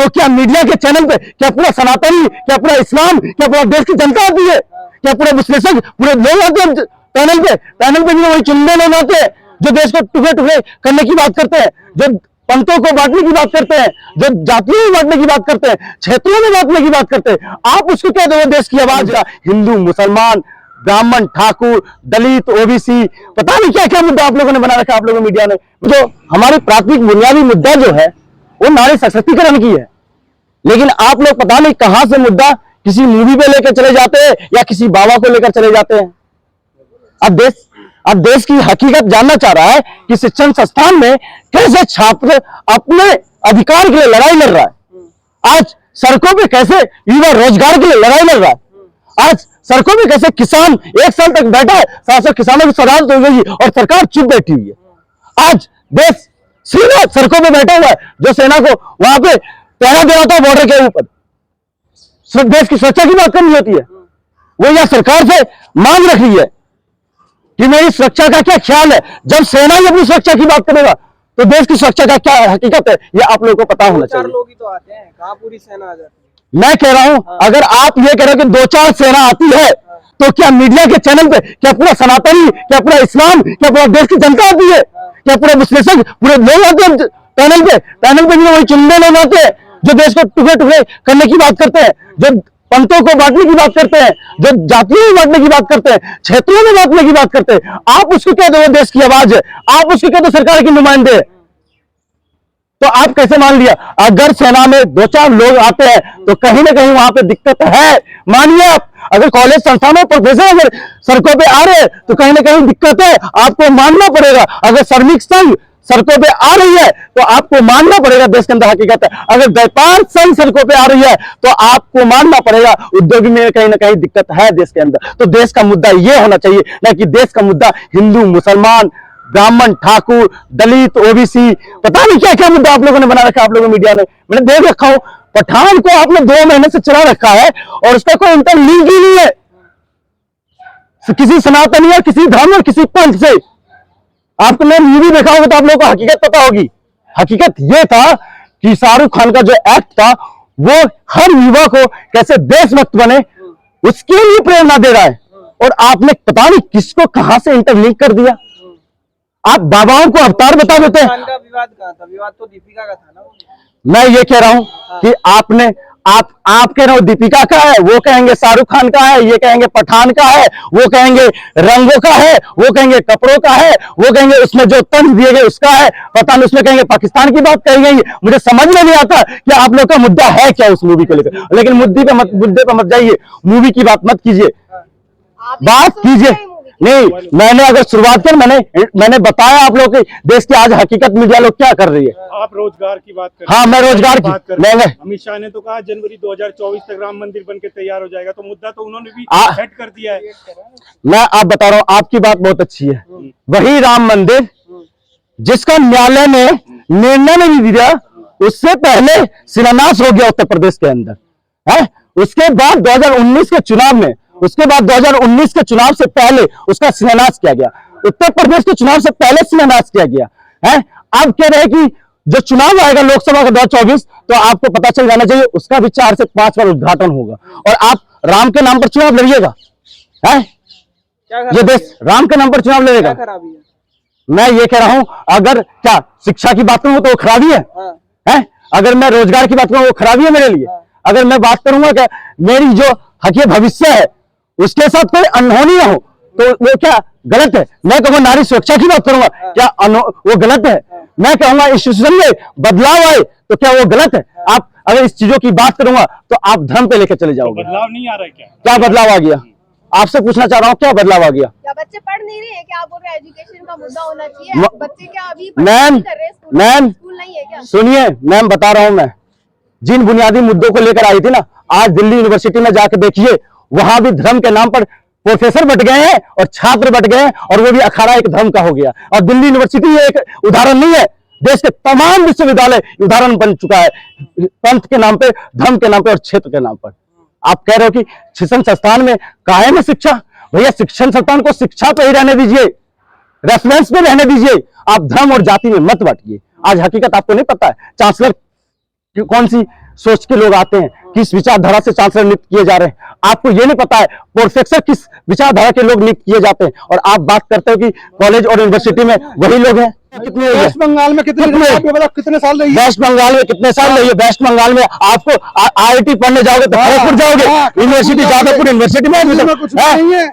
तो क्या मीडिया के चैनल पे क्या पूरा सनातनी, क्या पूरा इस्लाम, क्या पूरा देश की जनता आती है, क्या पूरे विश्लेषक पूरे लोग आते हैं पैनल पे भी वही चुनने लोग आते हैं जो देश को टुकड़े टुकड़े करने की बात करते हैं, जो पंथों को बांटने की बात करते हैं, जो जातियों में बांटने की बात करते हैं, क्षेत्रों में बांटने की बात करते हैं। आप उसको क्या दो देश की आवाज का हिंदू, मुसलमान, ब्राह्मण, ठाकुर, दलित, ओबीसी, पता नहीं क्या क्या मुद्दा आप लोगों ने बना रखा, आप लोगों मीडिया ने। जो हमारी प्राथमिक बुनियादी मुद्दा जो है वो नारी सशक्तिकरण की है, लेकिन आप लोग पता नहीं कहां से मुद्दा किसी मूवी पे लेकर चले जाते हैं या किसी बाबा को लेकर चले जाते हैं। अब देश की हकीकत जानना चाह रहा है कि शिक्षण संस्थान में कैसे छात्र अपने अधिकार के लिए लड़ाई लड़ रहा है। आज सड़कों पे कैसे युवा रोजगार के लिए लड़ाई लड़ रहा है। आज सड़कों में कैसे किसान 1 साल तक बैठा है, 700 किसानों की शरारत हो गई और सरकार चुप बैठी हुई है। आज देश सीधा सड़कों पे बैठा हुआ है, जो सेना को वहां पे पहरा दे रहा था बॉर्डर के ऊपर। देश की सुरक्षा की बात करनी होती है, वो यह सरकार से मांग रख रही है कि मेरी सुरक्षा का क्या ख्याल है। जब सेना ही अपनी सुरक्षा की बात करेगा तो देश की सुरक्षा का क्या हकीकत है, ये आप लोगों को पता होना चाहिए। 4 लोग ही तो आते हैं, कहां पूरी सेना आ जाती है। मैं कह रहा हूं अगर आप ये कह रहे हो कि 2-4 सेना आती है, तो क्या मीडिया के चैनल पे क्या पूरा सनातनी, क्या पूरा इस्लाम, क्या पूरा देश की जनता आती है, क्या पूरे विश्लेषक पूरे लोग आते हैं पैनल पे भी वही चुनने लोग आते हैं जो देश को टुकड़े टुकड़े करने की बात करते हैं, जो पंथों को बांटने की बात करते हैं, जो जातियों में बांटने की बात करते हैं, क्षेत्रों में बांटने की बात करते हैं। आप उसको कह दो देश की आवाज है, आप उसको कह दो सरकार की नुमाइंदे है, तो आप कैसे मान लिया। अगर सेना में 2-4 लोग आते हैं तो कहीं ना कहीं वहां पे दिक्कत है, मानिए आप। अगर कॉलेज संस्थानों प्रोफेसर अगर सड़कों पे आ रहे हैं तो कहीं ना कहीं दिक्कत है, आपको मानना पड़ेगा। अगर श्रमिक संघ सड़कों पे आ रही है तो आपको मानना पड़ेगा, देश के अंदर हकीकत है। अगर व्यापार संघ सड़कों पे आ रही है तो आपको मानना पड़ेगा, उद्योगी में कहीं ना कहीं दिक्कत है देश के अंदर। तो देश का मुद्दा ये होना चाहिए, ना कि देश का मुद्दा हिंदू, मुसलमान, ब्राह्मण, ठाकुर, दलित, ओबीसी, पता नहीं क्या क्या मुद्दा आप लोगों ने बना रखा, आप लोगों मीडिया ने। मैंने देख रखा हूं पठान को आपने 2 महीने से चला रखा है और उसका कोई इंटरलिंक ही नहीं है किसी सनातनी और किसी धर्म और किसी पंथ से। आपने मूवी देखा होगा तो आप लोगों को हकीकत पता होगी। हकीकत ये था कि शाहरुख खान का जो एक्ट था वो हर युवा को कैसे देशभक्त बने उसके लिए प्रेरणा दे रहा है, और आपने पता नहीं किसको कहां से इंटरलिंक कर दिया। आप बाबाओं को अवतार बता देते हैं। विवाद कहां था? विवाद तो दीपिका का था ना। मैं ये कह रहा हूं कि आप कह रहे हो दीपिका का है, वो कहेंगे शाहरुख खान का है, ये कहेंगे पठान का है, वो कहेंगे रंगों का है, वो कहेंगे कपड़ों का है, वो कहेंगे उसमें जो तंज दिए गए उसका है, पता नहीं उसमें कहेंगे पाकिस्तान की बात कही गई। मुझे समझ में नहीं आता कि आप लोग का मुद्दा है क्या उस मूवी को लेकर। लेकिन मुद्दे पे मत जाइए, मूवी की बात मत कीजिए, बात कीजिए। नहीं, मैंने अगर शुरुआत कर मैंने बताया आप लोग की देश की आज हकीकत मीडिया लोग क्या कर रही है। आप रोजगार की बात कर रहे हैं। हाँ, मैं रोजगार की अमित शाह ने तो कहा जनवरी 2024 तक राम मंदिर बनके तैयार हो जाएगा, तो मुद्दा तो उन्होंने भी सेट कर दिया है। मैं आप बता रहा हूँ, आपकी बात बहुत अच्छी है। वही राम मंदिर जिसका न्यायालय ने निर्णय नहीं दिया, उससे पहले शिलान्यास हो गया उत्तर प्रदेश के अंदर है। उसके बाद 2019 के चुनाव में, उसके बाद 2019 के चुनाव से पहले उसका शिलान्यास किया गया। उत्तर प्रदेश के चुनाव से पहले शिलान्यास किया गया है। अब कह रहे हैं कि जो चुनाव आएगा लोकसभा का 2024, तो आपको पता चल जाना चाहिए उसका भी 4 से 5 बार उद्घाटन होगा, और आप राम के नाम पर चुनाव लड़िएगा है। ये देश राम के नाम पर चुनाव लड़ेगा। मैं ये कह रहा हूं, अगर क्या शिक्षा की बात करूं तो वो खराबी है। अगर मैं रोजगार की बात करूं वो खराबी है मेरे लिए। अगर मैं बात करूंगा कि मेरी जो हकीकत भविष्य है उसके साथ कोई अनहोनी ना हो तो वो क्या गलत है। मैं कहूँगा नारी सुरक्षा की बात करूंगा, क्या वो गलत है। मैं कहूंगा इंस्टीट्यूशन में बदलाव आए तो क्या वो गलत है। आप अगर इस चीजों की बात करूंगा तो आप धर्म पे लेकर चले जाओगे। बदलाव नहीं आ रहा है क्या बदलाव आ गया? आपसे पूछना चाह रहा हूँ, क्या बदलाव आ गया? क्या बच्चे पढ़ नहीं रहे हैं? क्या आप बोल रहे हैं एजुकेशन का मुद्दा होना चाहिए? बच्चे क्या अभी मैम स्कूल नहीं है क्या? सुनिए, मैम बता रहा हूँ, मैं जिन बुनियादी मुद्दों को लेकर आई थी ना, आज दिल्ली यूनिवर्सिटी में जाके देखिए, वहां भी धर्म के नाम पर प्रोफेसर बट गए हैं और छात्र बट गए हैं, और वो भी अखाड़ा एक धर्म का हो गया। और दिल्ली यूनिवर्सिटी एक उदाहरण नहीं है, देश के तमाम विश्वविद्यालय उदाहरण बन चुका है पंथ के नाम पे, धर्म के नाम पे और क्षेत्र के नाम पर। आप कह रहे हो कि शिक्षण संस्थान में काहे में शिक्षा? भैया शिक्षण संस्थान को शिक्षा पे ही रहने दीजिए, रेफरेंस में रहने दीजिए। आप धर्म और जाति में मत बांटिए। आज हकीकत आपको नहीं पता है। चांसलर कौन सी सोच के लोग आते हैं, किस विचारधारा से चांसलर नियुक्त किए जा रहे हैं। आपको ये नहीं पता है प्रोफेसर किस विचारधारा के लोग नियुक्त किए जाते हैं, और आप बात करते हो कि कॉलेज और यूनिवर्सिटी में वही लोग हैं। कितने वेस्ट बंगाल में कितने साल रही है? वेस्ट बंगाल में कितने साल रही है? वेस्ट बंगाल में आपको IIT पढ़ने जाओगे तो खड़गपुर जाओगे, यूनिवर्सिटी जादवपुर यूनिवर्सिटी में कुछ नहीं है।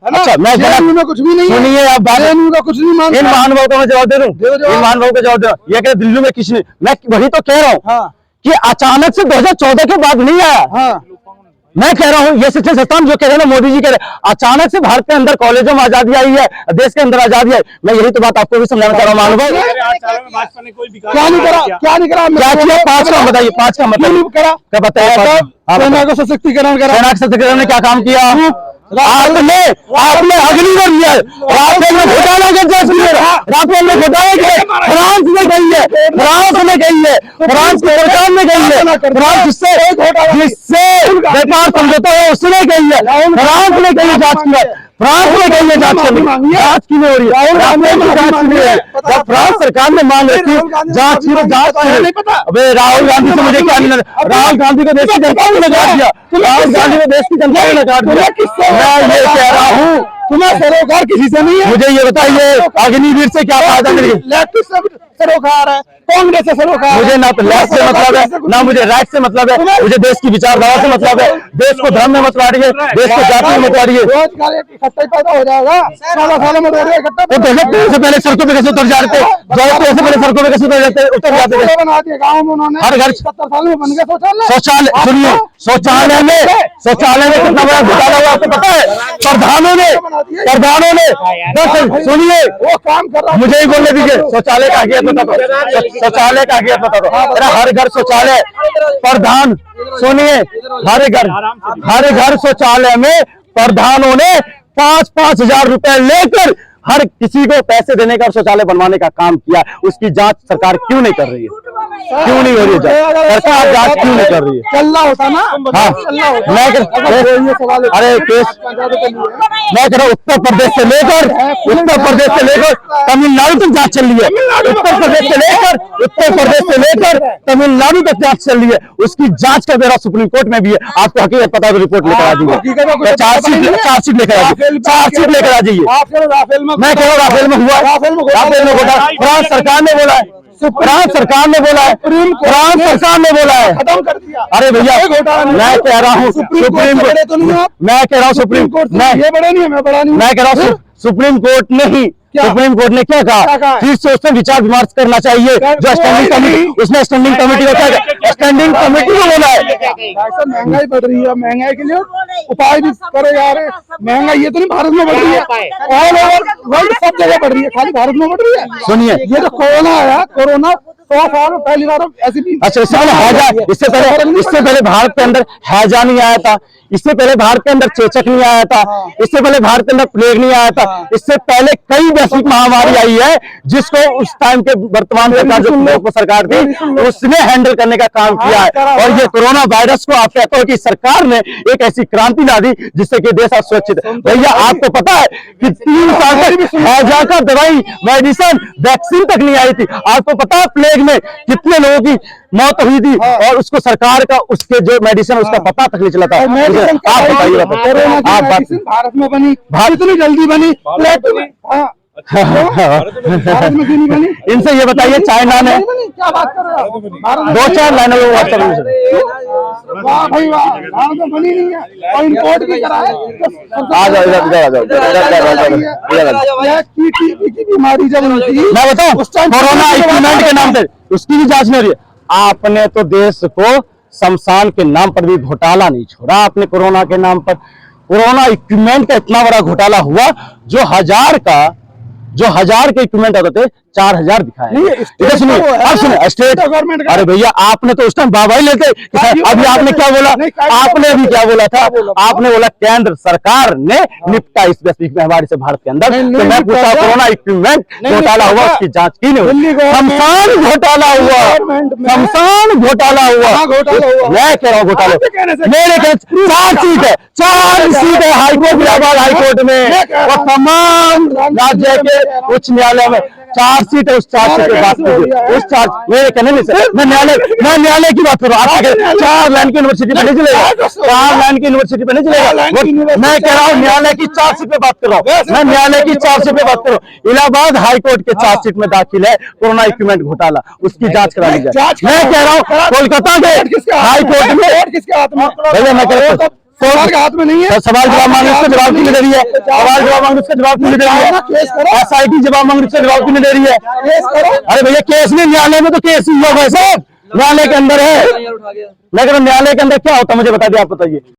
अच्छा मैं कुछ भी नहीं है। सुनिए आप बात, कुछ नहीं मानता। इन महानुभावों को मैं जवाब दे दूं, इन महानुभावों को जवाब दे दूं। ये कहते दिल्ली में किसी ने, मैं वही तो कह रहा हूँ कि अचानक से 2014 के बाद नहीं आया। मैं कह रहा हूँ ये शिक्षण संस्थान जो कह रहे हैं ना, मोदी जी कह रहे हैं अचानक से भारत के अंदर कॉलेजों में आजादी आई है, देश के अंदर आजादी आई। मैं यही तो बात आपको भी समझाना चाह रहा हूँ महानुभाव। क्या नहीं करा? क्या नहीं करा? क्या किया? 5 का बताइए, 5 का मतलब क्या बताइए? सेना को सशक्तिकरण करा। सेना के सशक्तिकरण ने क्या काम किया? आपने अग्निवीर दिया, राफेल में घोटाला कर राफेल में घोटाला किया, फ्रांस ने कही है, फ्रांस ने कही है, फ्रांस की सरकार ने कही है, फ्रांस जिससे व्यापार समझौता है उसने कही है, फ्रांस ने कही जांच की है, फ्रांस ने कही है जांच करनी, जांच की नहीं हो रही है, राफेल की जांच की नहीं हो रही है। जब फ्रांस सरकार ने मांग रखी जांच की, जांच नहीं पता। अबे राहुल गांधी से मुझे क्या मिला? राहुल गांधी को देश की जनता ने नकार दिया, राहुल गांधी को देश की जनता ने नकार दिया। मैं ये कह रहा हूँ तुम्हें सरोकार किसी से नहीं है। मुझे ये बताइए अग्निवीर से क्या फायदा मिली? सरोकार है, कांग्रेस से सरोकार। मुझे ना तो लेफ्ट से मतलब है, ना मुझे राइट से मतलब है, मुझे देश की विचारधारा से मतलब है। देश को धर्म में मत बांटिए, देश को जाति में मत बांटिए। रोजगार इकट्ठा पैदा हो जाएगा, 16 सालों में इकट्ठा। तो से पहले सड़कों पे कैसे उतर जाते, से पहले सड़कों पे कैसे उतर जाते थे? बना दिया गाँव में उन्होंने, हर घर 70 साल में बन गया शौचालय। सुनिए, शौचालय में कितना बड़ा घोटाला हुआ आपको पता है? प्रधानों ने बस सुनिए, वो काम कर रहा है। मुझे ही बोलने दीजिए, शौचालय का आगे बता दो, शौचालय का आगे बता दो। हर घर शौचालय, प्रधान सुनिए, हर घर शौचालय में प्रधानों ने 5-5 हजार रुपए लेकर हर किसी को पैसे देने का शौचालय बनवाने का काम किया। उसकी जांच सरकार क्यों नहीं कर रही है? क्यों नहीं हो रही है? सरकार जांच क्यों नहीं कर रही है? चलना होता ना। हाँ, अरे केस मैं कह रहा हूँ उत्तर प्रदेश से लेकर तमिलनाडु तक जांच चल रही है। उत्तर प्रदेश से लेकर तमिलनाडु तक जांच चल रही है। उसकी जांच का बेरा सुप्रीम कोर्ट में भी है। आपको हकीकत पता तो रिपोर्ट लेकर आ जाइए, चार्जशीट लेकर आ जाइए। मैं कह रहा हूँ राफेल में हुआ, राफेल में घोटाला फ्रांस सरकार ने बोला है, फ्रांस सरकार ने बोला है, खत्म कर दिया। अरे भैया मैं कह रहा हूँ सुप्रीम कोर्ट, मैं कह रहा हूँ सुप्रीम कोर्ट, ये बड़े नहीं है, मैं बड़ा नहीं, मैं कह रहा हूँ सुप्रीम कोर्ट ने ही, सुप्रीम कोर्ट ने क्या कहा? फिर से उसमें विचार विमर्श करना चाहिए। जो स्टैंडिंग कमेटी, उसने स्टैंडिंग कमेटी का क्या, स्टैंडिंग कमेटी को बोला है। महंगाई बढ़ रही है, महंगाई के लिए उपाय भी करे जा रहे। महंगाई ये तो नहीं भारत में बढ़ रही है, ऑल ओवर वर्ल्ड सब जगह बढ़ रही है, खाली भारत में बढ़ रही है। सुनिए, ये जो कोरोना आया, कोरोना 100 साल में पहली बार ऐसी भी। अच्छा, इससे पहले भारत के अंदर हैजा नहीं आया था, इससे पहले भारत के अंदर चेचक नहीं आया था, इससे पहले भारत के अंदर प्लेग नहीं आया था, इससे पहले कई वैश्विक महामारी आई है जिसको उस टाइम के वर्तमान सरकार जो सरकार थी उसने हैंडल करने का काम किया है। और ये कोरोना वायरस को आप कहते हो कि सरकार ने एक ऐसी क्रांति ला दी जिससे कि देश सुरक्षित है। भैया आपको पता है कि 3 साल तक हैजा का दवाई, मेडिसिन, वैक्सीन तक नहीं आई थी। आपको पता है प्लेग में कितने लोगों की मौत हुई थी और उसको सरकार का उसके जो मेडिसिन उसका पता तक नहीं चला था। आप बताइए, आप भारत में बनी, इतनी जल्दी बनी, भारत में क्यों नहीं बनी? इनसे ये बताइए, चाइना ने क्या बात कर रहे हो? 2-4 लाइनों में बात करेंगे। वाह भाई वाह, भारत में बनी नहीं है और इम्पोर्ट भी करा है। आ जाओ की बीमारी जब हुई, मैं बताऊं, कोरोना इक्विपमेंट के नाम पे उसकी भी जांच नहीं हो रही है। आपने तो देश को शमशान के नाम पर भी घोटाला नहीं छोड़ा। आपने कोरोना के नाम पर, कोरोना इक्विपमेंट का इतना बड़ा घोटाला हुआ जो 1000 के इक्विपमेंट आते थे 4000 दिखाए। सुनिए, स्टेट गवर्नमेंट, अरे भैया आपने तो उस टाइम बाबा लेते। अभी आपने क्या बोला? आपने अभी क्या बोला था? आपने बोला केंद्र सरकार ने निपटा इस वैश्विक महामारी से भारत के अंदर। तो मैं पूछता हूँ कोरोना इक्विपमेंट घोटाला हुआ, उसकी जांच की नहीं हुई? शमशान घोटाला हुआ, शमशान घोटाला हुआ। मैं कह रहा हूँ घोटाला, मेरे कह 4 सीट है हाईकोर्ट, इलाहाबाद हाईकोर्ट में और तमाम राज्य के उच्च न्यायालय में चार्जशीट है, उस चार्जशीट पे बात कीजिए। उस चार्ज मेरे कहने नहीं सर, मैं न्यायालय की बात कर रहा हूँ। आप 4 लाइन की यूनिवर्सिटी पे नहीं चलेगा, 4 लाइन की यूनिवर्सिटी पे नहीं चलेगा। मैं कह रहा हूँ न्यायालय की चार्जशीट पे बात कर रहा हूँ, मैं न्यायालय की चार्जशीट पे बात कर रहा हूँ। इलाहाबाद हाई कोर्ट के चार्जशीट में दाखिल है कोरोना इक्विपमेंट घोटाला, उसकी जांच करा ली जाए। मैं कह रहा हूँ कोलकाता के हाई कोर्ट में किसके हाथ में? भैया मैं कह रहा हूँ सरकार के हाथ में नहीं है। सर, सवाल जवाब मांगे उसका जवाब क्यों नहीं दे रही है? सवाल जवाब मांगे उसका जवाब क्यों नहीं दे रही है? SIT जवाब मांगे उसका जवाब क्यों नहीं दे रही है? अरे भैया केस नहीं, न्यायालय में तो केस ही हुआ है साहब, न्यायालय के अंदर है। मैं कह रहा हूँ न्यायालय के अंदर क्या होता है मुझे बता दिया, आप बताइए।